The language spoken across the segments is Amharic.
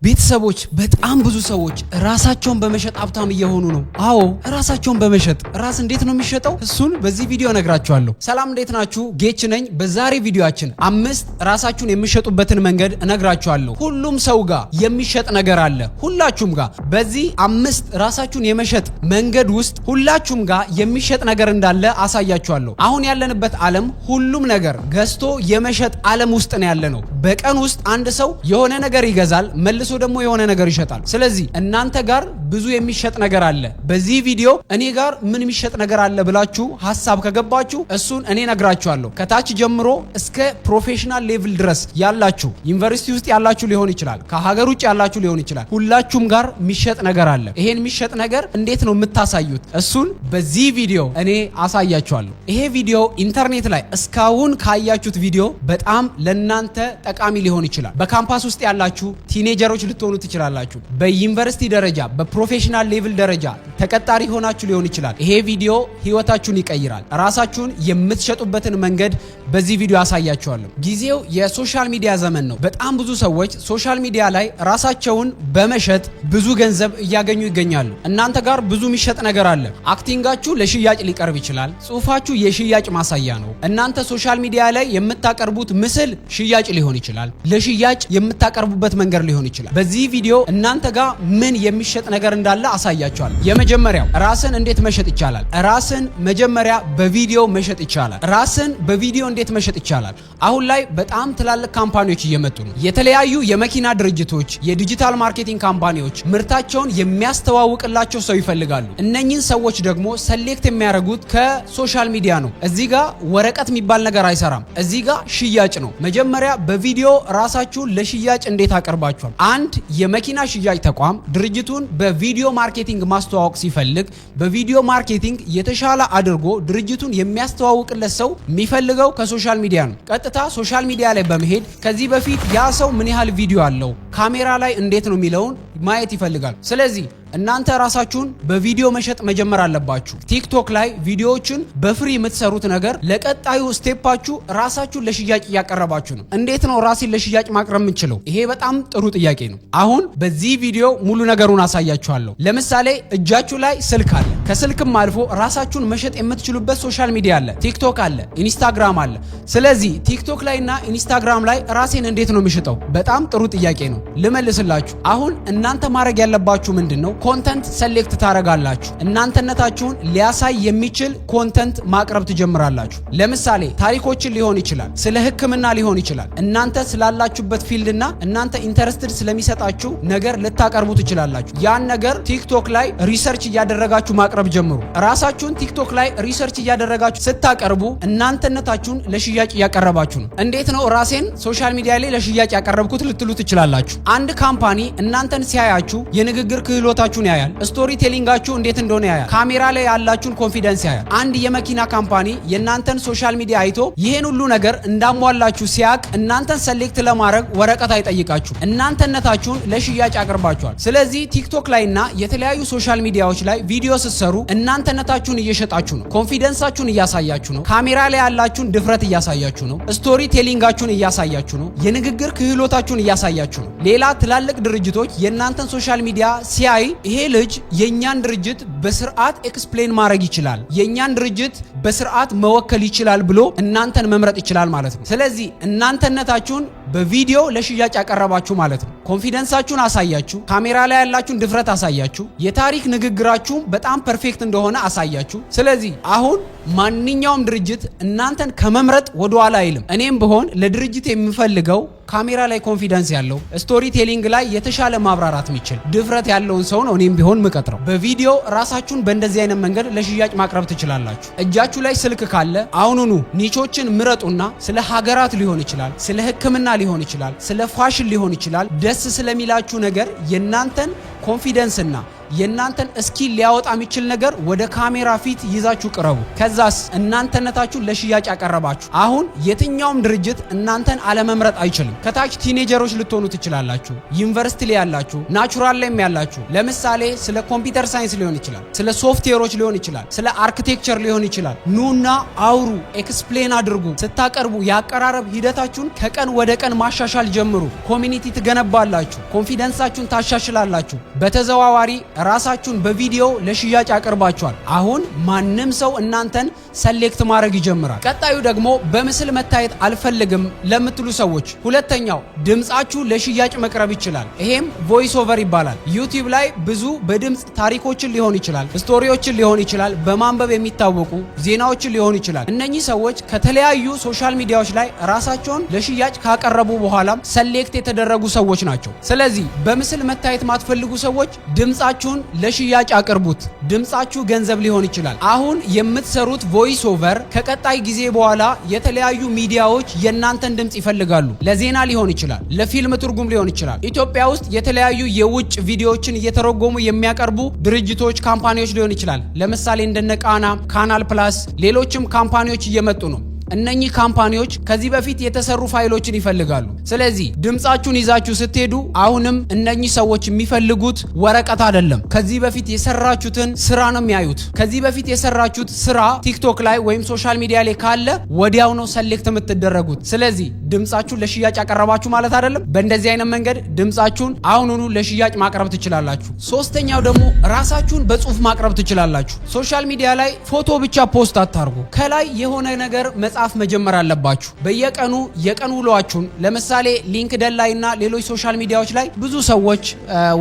ቤተሰቦች በጣም ብዙ ሰዎች ራሳቸውን በመሸጥ ሀብታም እየሆኑ ነው። አዎ ራሳቸውን በመሸጥ ራስ እንዴት ነው የሚሸጠው? እሱን በዚህ ቪዲዮ እነግራችኋለሁ። ሰላም እንዴት ናችሁ? ጌች ነኝ። በዛሬ ቪዲዮአችን 5 ራሳችሁን የሚሸጡበትን መንገድ እነግራችኋለሁ። ሁሉም ሰው ጋር የሚሸጥ ነገር አለ። ሁላችሁም ጋር በዚህ 5 ራሳችሁን የመሸጥ መንገድ ውስጥ ሁላችሁም ጋር የሚሸጥ ነገር እንዳለ አሳያችኋለሁ። አሁን ያለንበት ዓለም ሁሉም ነገር ገዝቶ የመሸጥ ዓለም ውስጥ ነው ያለነው። በቀን ውስጥ አንድ ሰው የሆነ ነገር ይገዛል መልሶ ደግሞ የሆነ ነገር ይሸጣል። ስለዚህ እናንተ ጋር ብዙ የሚሸጥ ነገር አለ። በዚህ ቪዲዮ እኔ ጋር ምን የሚሸጥ ነገር አለ ብላችሁ ሐሳብ ከገባችሁ እሱን እኔ ነግራችኋለሁ። ከታች ጀምሮ እስከ ፕሮፌሽናል ሌቭል ድረስ ያላችሁ ዩኒቨርሲቲ ውስጥ ያላችሁ ሊሆን ይችላል፣ ከሀገር ውጭ ያላችሁ ሊሆን ይችላል። ሁላችሁም ጋር የሚሸጥ ነገር አለ። ይሄን የሚሸጥ ነገር እንዴት ነው የምታሳዩት? እሱን በዚህ ቪዲዮ እኔ አሳያችኋለሁ። ይሄ ቪዲዮ ኢንተርኔት ላይ እስካሁን ካያችሁት ቪዲዮ በጣም ለናንተ ጠቃሚ ሊሆን ይችላል። በካምፓስ ውስጥ ያላችሁ ቲኔጀሮች ልትሆኑ ትችላላችሁ። በዩኒቨርሲቲ ደረጃ በፕሮፌሽናል ሌቭል ደረጃ ተቀጣሪ ሆናችሁ ሊሆን ይችላል። ይሄ ቪዲዮ ህይወታችሁን ይቀይራል። ራሳችሁን የምትሸጡበትን መንገድ በዚህ ቪዲዮ አሳያችኋለሁ። ጊዜው የሶሻል ሚዲያ ዘመን ነው። በጣም ብዙ ሰዎች ሶሻል ሚዲያ ላይ ራሳቸውን በመሸጥ ብዙ ገንዘብ እያገኙ ይገኛሉ። እናንተ ጋር ብዙ የሚሸጥ ነገር አለ። አክቲንጋችሁ ለሽያጭ ሊቀርብ ይችላል። ጽሁፋችሁ የሽያጭ ማሳያ ነው። እናንተ ሶሻል ሚዲያ ላይ የምታቀርቡት ምስል ሽያጭ ሊሆን ይችላል። ለሽያጭ የምታቀርቡበት መንገድ ሊሆን ይችላል። በዚህ ቪዲዮ እናንተ ጋር ምን የሚሸጥ ነገር እንዳለ አሳያችኋለሁ። የመጀመሪያው ራስን እንዴት መሸጥ ይቻላል? ራስን መጀመሪያ በቪዲዮ መሸጥ ይቻላል። ራስን በቪዲዮ እንዴት መሸጥ ይቻላል? አሁን ላይ በጣም ትላልቅ ካምፓኒዎች እየመጡ ነው። የተለያዩ የመኪና ድርጅቶች፣ የዲጂታል ማርኬቲንግ ካምፓኒዎች ምርታቸውን የሚያስተዋውቅላቸው ሰው ይፈልጋሉ። እነኚህን ሰዎች ደግሞ ሰሌክት የሚያደርጉት ከሶሻል ሚዲያ ነው። እዚህ ጋር ወረቀት የሚባል ነገር አይሰራም። እዚህ ጋር ሽያጭ ነው። መጀመሪያ በቪዲዮ ራሳችሁን ለሽያጭ እንዴት አቀርባችኋል? አንድ የመኪና ሽያጭ ተቋም ድርጅቱን በቪዲዮ ማርኬቲንግ ማስተዋወቅ ሲፈልግ በቪዲዮ ማርኬቲንግ የተሻለ አድርጎ ድርጅቱን የሚያስተዋውቅለት ሰው የሚፈልገው ከሶሻል ሚዲያ ነው። ቀጥታ ሶሻል ሚዲያ ላይ በመሄድ ከዚህ በፊት ያ ሰው ምን ያህል ቪዲዮ አለው፣ ካሜራ ላይ እንዴት ነው የሚለውን ማየት ይፈልጋል። ስለዚህ እናንተ ራሳችሁን በቪዲዮ መሸጥ መጀመር አለባችሁ። ቲክቶክ ላይ ቪዲዮዎችን በፍሪ የምትሰሩት ነገር ለቀጣዩ ስቴፓችሁ ራሳችሁን ለሽያጭ እያቀረባችሁ ነው። እንዴት ነው ራሴን ለሽያጭ ማቅረብ የምንችለው? ይሄ በጣም ጥሩ ጥያቄ ነው። አሁን በዚህ ቪዲዮ ሙሉ ነገሩን አሳያችኋለሁ። ለምሳሌ እጃችሁ ላይ ስልክ አለ። ከስልክም አልፎ ራሳችሁን መሸጥ የምትችሉበት ሶሻል ሚዲያ አለ። ቲክቶክ አለ፣ ኢንስታግራም አለ። ስለዚህ ቲክቶክ ላይ እና ኢንስታግራም ላይ ራሴን እንዴት ነው የምሸጠው? በጣም ጥሩ ጥያቄ ነው። ልመልስላችሁ። አሁን እናንተ ማድረግ ያለባችሁ ምንድነው? ኮንተንት ሰሌክት ታረጋላችሁ። እናንተነታችሁን ሊያሳይ የሚችል ኮንተንት ማቅረብ ትጀምራላችሁ። ለምሳሌ ታሪኮችን ሊሆን ይችላል፣ ስለ ሕክምና ሊሆን ይችላል። እናንተ ስላላችሁበት ፊልድና እናንተ ኢንተረስትድ ስለሚሰጣችሁ ነገር ልታቀርቡ ትችላላችሁ። ያን ነገር ቲክቶክ ላይ ሪሰርች እያደረጋችሁ ማቅረብ ጀምሩ። ራሳችሁን ቲክቶክ ላይ ሪሰርች እያደረጋችሁ ስታቀርቡ እናንተነታችሁን ለሽያጭ እያቀረባችሁ ነው። እንዴት ነው ራሴን ሶሻል ሚዲያ ላይ ለሽያጭ ያቀረብኩት ልትሉ ትችላላችሁ። አንድ ካምፓኒ እናንተን ሲያያችሁ የንግግር ክህሎታችሁን ያያል። ስቶሪ ቴሊንጋችሁ እንዴት እንደሆነ ያያል። ካሜራ ላይ ያላችሁን ኮንፊደንስ ያያል። አንድ የመኪና ካምፓኒ የእናንተን ሶሻል ሚዲያ አይቶ ይሄን ሁሉ ነገር እንዳሟላችሁ ሲያቅ እናንተን ሰሌክት ለማድረግ ወረቀት አይጠይቃችሁ። እናንተነታችሁን ለሽያጭ ያቀርባችኋል። ስለዚህ ቲክቶክ ላይና የተለያዩ ሶሻል ሚዲያዎች ላይ ቪዲዮ ስትሰሩ እናንተነታችሁን እየሸጣችሁ ነው። ኮንፊደንሳችሁን እያሳያችሁ ነው። ካሜራ ላይ ያላችሁን ድፍረት እያሳያችሁ ነው። ስቶሪ ቴሊንጋችሁን እያሳያችሁ ነው። የንግግር ክህሎታችሁን እያሳያችሁ ነው። ሌላ ትላልቅ ድርጅቶች የእናንተን ሶሻል ሚዲያ ሲያይ ይሄ ልጅ የኛን ድርጅት በስርዓት ኤክስፕሌን ማድረግ ይችላል፣ የኛን ድርጅት በስርዓት መወከል ይችላል ብሎ እናንተን መምረጥ ይችላል ማለት ነው። ስለዚህ እናንተነታችሁን በቪዲዮ ለሽያጭ ያቀረባችሁ ማለት ነው። ኮንፊደንሳችሁን አሳያችሁ፣ ካሜራ ላይ ያላችሁን ድፍረት አሳያችሁ፣ የታሪክ ንግግራችሁም በጣም ፐርፌክት እንደሆነ አሳያችሁ። ስለዚህ አሁን ማንኛውም ድርጅት እናንተን ከመምረጥ ወደ ኋላ አይልም። እኔም ብሆን ለድርጅት የምፈልገው ካሜራ ላይ ኮንፊደንስ ያለው ስቶሪ ቴሊንግ ላይ የተሻለ ማብራራት የሚችል ድፍረት ያለውን ሰው ነው እኔም ቢሆን ምቀጥረው። በቪዲዮ ራሳችሁን በእንደዚህ አይነት መንገድ ለሽያጭ ማቅረብ ትችላላችሁ። እጃችሁ ላይ ስልክ ካለ አሁኑኑ ኒቾችን ምረጡና ስለ ሀገራት ሊሆን ይችላል፣ ስለ ሕክምና ሊሆን ይችላል፣ ስለ ፋሽን ሊሆን ይችላል፣ ደስ ስለሚላችሁ ነገር የናንተን ኮንፊደንስና የናንተን ስኪል ሊያወጣ የሚችል ነገር ወደ ካሜራ ፊት ይዛችሁ ቅረቡ። ከዛስ እናንተነታችሁ ለሽያጭ ያቀረባችሁ። አሁን የትኛውም ድርጅት እናንተን አለመምረጥ አይችልም። ከታች ቲኔጀሮች ልትሆኑ ትችላላችሁ፣ ዩኒቨርሲቲ ላይ ያላችሁ፣ ናቹራል ላይም ያላችሁ። ለምሳሌ ስለ ኮምፒውተር ሳይንስ ሊሆን ይችላል፣ ስለ ሶፍትዌሮች ሊሆን ይችላል፣ ስለ አርኪቴክቸር ሊሆን ይችላል። ኑና አውሩ፣ ኤክስፕሌን አድርጉ። ስታቀርቡ ያቀራረብ ሂደታችሁን ከቀን ወደ ቀን ማሻሻል ጀምሩ። ኮሚኒቲ ትገነባላችሁ፣ ኮንፊደንሳችሁን ታሻሽላላችሁ። በተዘዋዋሪ ራሳችሁን በቪዲዮ ለሽያጭ ያቀርባችኋል። አሁን ማንም ሰው እናንተን ሰሌክት ማድረግ ይጀምራል። ቀጣዩ ደግሞ በምስል መታየት አልፈልግም ለምትሉ ሰዎች ሁለተኛው ድምጻችሁ ለሽያጭ መቅረብ ይችላል። ይሄም ቮይስ ኦቨር ይባላል። ዩቲዩብ ላይ ብዙ በድምጽ ታሪኮችን ሊሆን ይችላል፣ ስቶሪዎችን ሊሆን ይችላል፣ በማንበብ የሚታወቁ ዜናዎችን ሊሆን ይችላል። እነኚህ ሰዎች ከተለያዩ ሶሻል ሚዲያዎች ላይ ራሳቸውን ለሽያጭ ካቀረቡ በኋላ ሰሌክት የተደረጉ ሰዎች ናቸው። ስለዚህ በምስል መታየት ማትፈልጉ ሰዎች ድምጻችሁን ለሽያጭ አቅርቡት። ድምጻችሁ ገንዘብ ሊሆን ይችላል። አሁን የምትሰሩት ቮይስ ኦቨር ከቀጣይ ጊዜ በኋላ የተለያዩ ሚዲያዎች የናንተን ድምጽ ይፈልጋሉ። ለዜና ሊሆን ይችላል፣ ለፊልም ትርጉም ሊሆን ይችላል። ኢትዮጵያ ውስጥ የተለያዩ የውጭ ቪዲዮዎችን እየተረጎሙ የሚያቀርቡ ድርጅቶች፣ ካምፓኒዎች ሊሆን ይችላል። ለምሳሌ እንደነ ቃና፣ ካናል ፕላስ፣ ሌሎችም ካምፓኒዎች እየመጡ ነው። እነኚህ ካምፓኒዎች ከዚህ በፊት የተሰሩ ፋይሎችን ይፈልጋሉ። ስለዚህ ድምጻችሁን ይዛችሁ ስትሄዱ አሁንም እነኚህ ሰዎች የሚፈልጉት ወረቀት አይደለም፣ ከዚህ በፊት የሰራችሁትን ስራ ነው የሚያዩት። ከዚህ በፊት የሰራችሁት ስራ ቲክቶክ ላይ ወይም ሶሻል ሚዲያ ላይ ካለ ወዲያው ነው ሰሌክት የምትደረጉት። ስለዚህ ድምጻችሁን ለሽያጭ ያቀረባችሁ ማለት አይደለም። በእንደዚህ አይነት መንገድ ድምጻችሁን አሁኑኑ ለሽያጭ ማቅረብ ትችላላችሁ። ሶስተኛው ደግሞ ራሳችሁን በጽሁፍ ማቅረብ ትችላላችሁ። ሶሻል ሚዲያ ላይ ፎቶ ብቻ ፖስት አታርጉ። ከላይ የሆነ ነገር መጻፍ መጀመር አለባችሁ። በየቀኑ የቀን ውሏችሁን ለምሳሌ ሊንክድኢን ላይ እና ሌሎች ሶሻል ሚዲያዎች ላይ ብዙ ሰዎች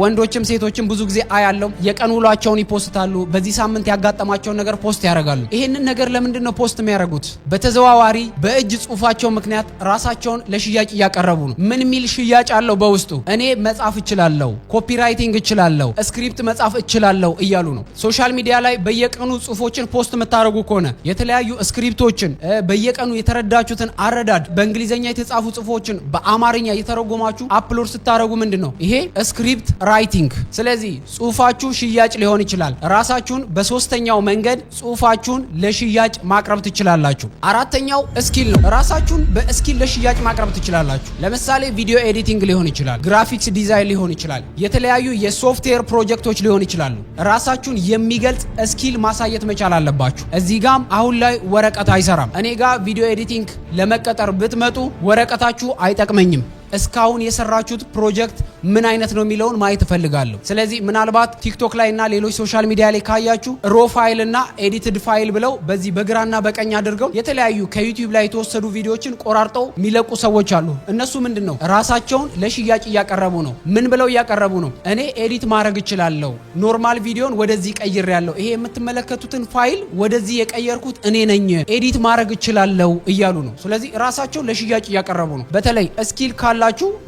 ወንዶችም ሴቶችም ብዙ ጊዜ አያለው የቀን ውሏቸውን ይፖስታሉ። በዚህ ሳምንት ያጋጠማቸውን ነገር ፖስት ያደርጋሉ። ይሄንን ነገር ለምንድን ነው ፖስት የሚያደርጉት? በተዘዋዋሪ በእጅ ጽሁፋቸው ምክንያት ራሳቸውን ለሽያጭ እያቀረቡ ነው። ምን ሚል ሽያጭ አለው በውስጡ? እኔ መጻፍ እችላለሁ፣ ኮፒራይቲንግ እችላለሁ፣ ስክሪፕት መጻፍ እችላለሁ እያሉ ነው። ሶሻል ሚዲያ ላይ በየቀኑ ጽሁፎችን ፖስት የምታደርጉ ከሆነ የተለያዩ ስክሪፕቶችን በየቀኑ የተረዳችሁትን አረዳድ በእንግሊዘኛ የተጻፉ ጽሁፎችን በአማርኛ የተረጎማችሁ አፕሎድ ስታደርጉ ምንድነው ይሄ? ስክሪፕት ራይቲንግ። ስለዚህ ጽሁፋችሁ ሽያጭ ሊሆን ይችላል። ራሳችሁን በሶስተኛው መንገድ ጽሁፋችሁን ለሽያጭ ማቅረብ ትችላላችሁ። አራተኛው ስኪል ነው። ራሳችሁን በስኪል ለሽያጭ ማቅረብ ትችላላችሁ። ለምሳሌ ቪዲዮ ኤዲቲንግ ሊሆን ይችላል፣ ግራፊክስ ዲዛይን ሊሆን ይችላል፣ የተለያዩ የሶፍትዌር ፕሮጀክቶች ሊሆን ይችላሉ። ራሳችሁን የሚገልጽ ስኪል ማሳየት መቻል አለባችሁ። እዚህ ጋም አሁን ላይ ወረቀት አይሰራም። እኔ ጋር ቪዲዮ ኤዲቲንግ ለመቀጠር ብትመጡ ወረቀታችሁ አይጠቅመኝም። እስካሁን የሰራችሁት ፕሮጀክት ምን አይነት ነው የሚለውን ማየት እፈልጋለሁ። ስለዚህ ምናልባት ቲክቶክ ላይ እና ሌሎች ሶሻል ሚዲያ ላይ ካያችሁ ሮ ፋይል እና ኤዲትድ ፋይል ብለው በዚህ በግራና በቀኝ አድርገው የተለያዩ ከዩቲዩብ ላይ የተወሰዱ ቪዲዮዎችን ቆራርጠው የሚለቁ ሰዎች አሉ። እነሱ ምንድነው ራሳቸውን ለሽያጭ እያቀረቡ ነው። ምን ብለው እያቀረቡ ነው? እኔ ኤዲት ማድረግ እችላለሁ፣ ኖርማል ቪዲዮን ወደዚህ ቀይሬያለሁ፣ ይሄ የምትመለከቱትን ፋይል ወደዚህ የቀየርኩት እኔ ነኝ፣ ኤዲት ማድረግ እችላለሁ እያሉ ነው። ስለዚህ ራሳቸውን ለሽያጭ እያቀረቡ ነው። በተለይ ስኪል ካላችሁ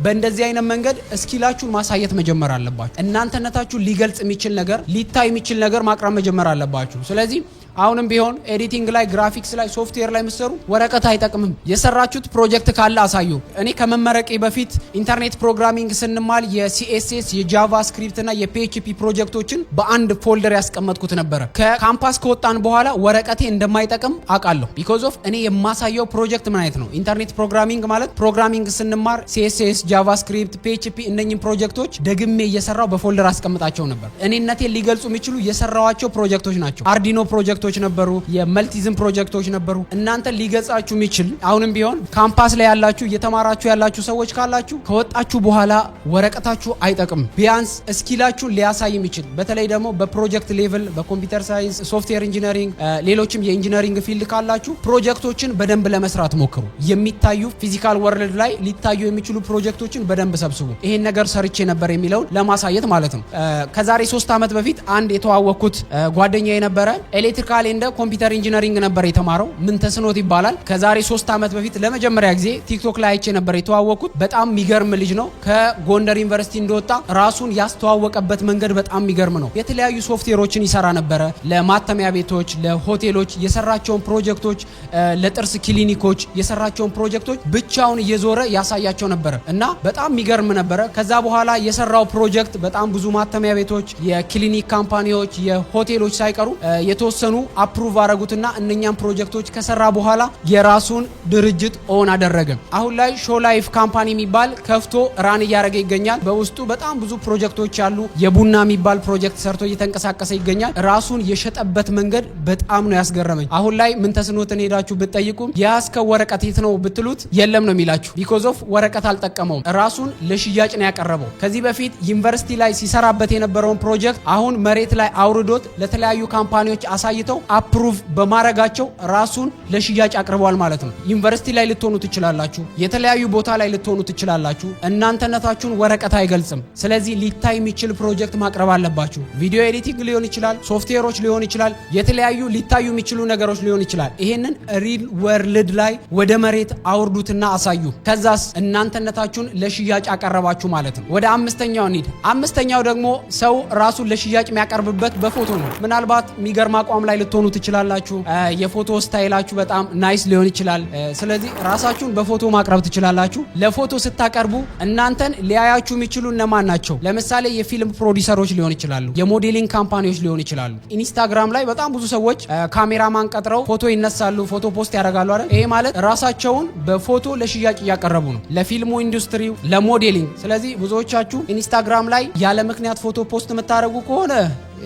በእንደዚህ አይነት መንገድ ስኪላችሁን ማሳየት መጀመር አለባችሁ። እናንተነታችሁ ሊገልጽ የሚችል ነገር፣ ሊታይ የሚችል ነገር ማቅረብ መጀመር አለባችሁ። ስለዚህ አሁንም ቢሆን ኤዲቲንግ ላይ፣ ግራፊክስ ላይ፣ ሶፍትዌር ላይ ምሰሩ ወረቀት አይጠቅምም። የሰራችሁት ፕሮጀክት ካለ አሳዩ። እኔ ከመመረቄ በፊት ኢንተርኔት ፕሮግራሚንግ ስንማል የሲኤስኤስ የጃቫ ስክሪፕት እና የፒኤችፒ ፕሮጀክቶችን በአንድ ፎልደር ያስቀመጥኩት ነበረ። ከካምፓስ ከወጣን በኋላ ወረቀቴ እንደማይጠቅም አውቃለሁ። ቢኮዝ ኦፍ እኔ የማሳየው ፕሮጀክት ምን አይነት ነው። ኢንተርኔት ፕሮግራሚንግ ማለት ፕሮግራሚንግ ስንማር ሲኤስኤስ፣ ጃቫ ስክሪፕት፣ ፒኤችፒ እነኚህን ፕሮጀክቶች ደግሜ እየሰራው በፎልደር አስቀምጣቸው ነበር። እኔነቴን ሊገልጹ የሚችሉ የሰራዋቸው ፕሮጀክቶች ናቸው። አርዲኖ ፕሮጀክቶች ነበሩ፣ የመልቲዝም ፕሮጀክቶች ነበሩ። እናንተ ሊገጻችሁ የሚችል አሁንም ቢሆን ካምፓስ ላይ ያላችሁ እየተማራችሁ ያላችሁ ሰዎች ካላችሁ ከወጣችሁ በኋላ ወረቀታችሁ አይጠቅም። ቢያንስ ስኪላችሁን ሊያሳይ የሚችል በተለይ ደግሞ በፕሮጀክት ሌቭል በኮምፒውተር ሳይንስ፣ ሶፍትዌር ኢንጂነሪንግ፣ ሌሎችም የኢንጂነሪንግ ፊልድ ካላችሁ ፕሮጀክቶችን በደንብ ለመስራት ሞክሩ። የሚታዩ ፊዚካል ወርልድ ላይ ሊታዩ የሚችሉ ፕሮጀክቶችን በደንብ ሰብስቡ። ይሄን ነገር ሰርቼ ነበር የሚለውን ለማሳየት ማለት ነው። ከዛሬ 3 ዓመት በፊት አንድ የተዋወቅኩት ጓደኛዬ ነበረ ኤሌክትሪካል ቤዚካሊ እንደ ኮምፒውተር ኢንጂነሪንግ ነበር የተማረው። ምንተስኖት ይባላል። ከዛሬ 3 ዓመት በፊት ለመጀመሪያ ጊዜ ቲክቶክ ላይ አይቼ ነበር የተዋወቁት። በጣም የሚገርም ልጅ ነው። ከጎንደር ዩኒቨርሲቲ እንደወጣ ራሱን ያስተዋወቀበት መንገድ በጣም የሚገርም ነው። የተለያዩ ሶፍትዌሮችን ይሰራ ነበረ። ለማተሚያ ቤቶች፣ ለሆቴሎች የሰራቸውን ፕሮጀክቶች፣ ለጥርስ ክሊኒኮች የሰራቸውን ፕሮጀክቶች ብቻውን እየዞረ ያሳያቸው ነበር እና በጣም የሚገርም ነበረ። ከዛ በኋላ የሰራው ፕሮጀክት በጣም ብዙ ማተሚያ ቤቶች፣ የክሊኒክ ካምፓኒዎች፣ የሆቴሎች ሳይቀሩ የተወሰኑ አፕሩቭ አረጉትና እነኛም ፕሮጀክቶች ከሰራ በኋላ የራሱን ድርጅት ኦን አደረገ። አሁን ላይ ሾው ላይፍ ካምፓኒ የሚባል ከፍቶ ራን እያደረገ ይገኛል። በውስጡ በጣም ብዙ ፕሮጀክቶች ያሉ የቡና የሚባል ፕሮጀክት ሰርቶ እየተንቀሳቀሰ ይገኛል። ራሱን የሸጠበት መንገድ በጣም ነው ያስገረመኝ። አሁን ላይ ምንተስኖትን ሄዳችሁ ብትጠይቁም የያዝከው ወረቀት የት ነው ብትሉት የለም ነው የሚላችሁ። ቢኮዝ ኦፍ ወረቀት አልጠቀመውም። ራሱን ለሽያጭ ነው ያቀረበው። ከዚህ በፊት ዩኒቨርሲቲ ላይ ሲሰራበት የነበረውን ፕሮጀክት አሁን መሬት ላይ አውርዶት ለተለያዩ ካምፓኒዎች አሳይተው አፕሩቭ በማድረጋቸው ራሱን ለሽያጭ አቅርበዋል ማለት ነው። ዩኒቨርሲቲ ላይ ልትሆኑ ትችላላችሁ፣ የተለያዩ ቦታ ላይ ልትሆኑ ትችላላችሁ። እናንተነታችሁን ወረቀት አይገልጽም። ስለዚህ ሊታይ የሚችል ፕሮጀክት ማቅረብ አለባችሁ። ቪዲዮ ኤዲቲንግ ሊሆን ይችላል፣ ሶፍትዌሮች ሊሆን ይችላል፣ የተለያዩ ሊታዩ የሚችሉ ነገሮች ሊሆን ይችላል። ይሄንን ሪል ወርልድ ላይ ወደ መሬት አውርዱትና አሳዩ። ከዛስ እናንተነታችሁን ለሽያጭ አቀረባችሁ ማለት ነው። ወደ አምስተኛው እንሂድ። አምስተኛው ደግሞ ሰው ራሱን ለሽያጭ የሚያቀርብበት በፎቶ ነው። ምናልባት የሚገርም አቋም ላይ ልትሆኑ ትችላላችሁ። የፎቶ ስታይላችሁ በጣም ናይስ ሊሆን ይችላል። ስለዚህ ራሳችሁን በፎቶ ማቅረብ ትችላላችሁ። ለፎቶ ስታቀርቡ እናንተን ሊያያችሁ የሚችሉ እነማን ናቸው? ለምሳሌ የፊልም ፕሮዲሰሮች ሊሆን ይችላሉ፣ የሞዴሊንግ ካምፓኒዎች ሊሆን ይችላሉ። ኢንስታግራም ላይ በጣም ብዙ ሰዎች ካሜራማን ቀጥረው ፎቶ ይነሳሉ፣ ፎቶ ፖስት ያደርጋሉ አይደል? ይሄ ማለት ራሳቸውን በፎቶ ለሽያጭ እያቀረቡ ነው፣ ለፊልሙ ኢንዱስትሪው፣ ለሞዴሊንግ። ስለዚህ ብዙዎቻችሁ ኢንስታግራም ላይ ያለ ምክንያት ፎቶ ፖስት የምታደርጉ ከሆነ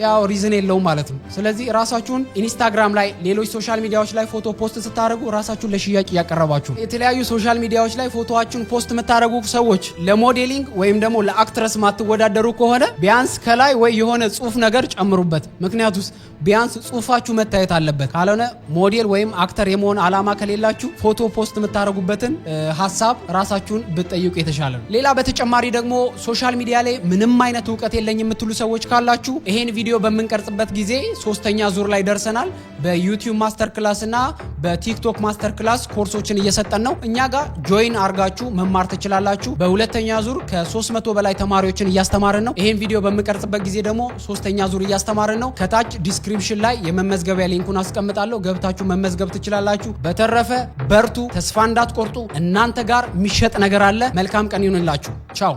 ያው ሪዝን የለውም ማለት ነው። ስለዚህ ራሳችሁን ኢንስታግራም ላይ፣ ሌሎች ሶሻል ሚዲያዎች ላይ ፎቶ ፖስት ስታደርጉ ራሳችሁን ለሽያጭ እያቀረባችሁ። የተለያዩ ሶሻል ሚዲያዎች ላይ ፎቶአችሁን ፖስት የምታደርጉ ሰዎች ለሞዴሊንግ ወይም ደግሞ ለአክትረስ ማትወዳደሩ ከሆነ ቢያንስ ከላይ ወይ የሆነ ጽሁፍ ነገር ጨምሩበት። ምክንያቱስ ቢያንስ ጽሁፋችሁ መታየት አለበት። ካልሆነ ሞዴል ወይም አክተር የመሆን አላማ ከሌላችሁ ፎቶ ፖስት የምታደርጉበትን ሀሳብ ራሳችሁን ብትጠይቁ የተሻለ ነው። ሌላ በተጨማሪ ደግሞ ሶሻል ሚዲያ ላይ ምንም አይነት እውቀት የለኝ የምትሉ ሰዎች ካላችሁ ይሄን ቪዲዮ በምንቀርጽበት ጊዜ 3ኛ ዙር ላይ ደርሰናል። በዩቲዩብ ማስተር ክላስ እና በቲክቶክ ማስተር ክላስ ኮርሶችን እየሰጠን ነው። እኛ ጋር ጆይን አርጋችሁ መማር ትችላላችሁ። በሁለተኛ ዙር ከ300 በላይ ተማሪዎችን እያስተማርን ነው። ይሄን ቪዲዮ በምንቀርጽበት ጊዜ ደግሞ 3ኛ ዙር እያስተማርን ነው። ከታች ዲስክሪፕሽን ላይ የመመዝገቢያ ሊንኩን አስቀምጣለሁ። ገብታችሁ መመዝገብ ትችላላችሁ። በተረፈ በርቱ፣ ተስፋ እንዳትቆርጡ። እናንተ ጋር የሚሸጥ ነገር አለ። መልካም ቀን ይሁንላችሁ። ቻው።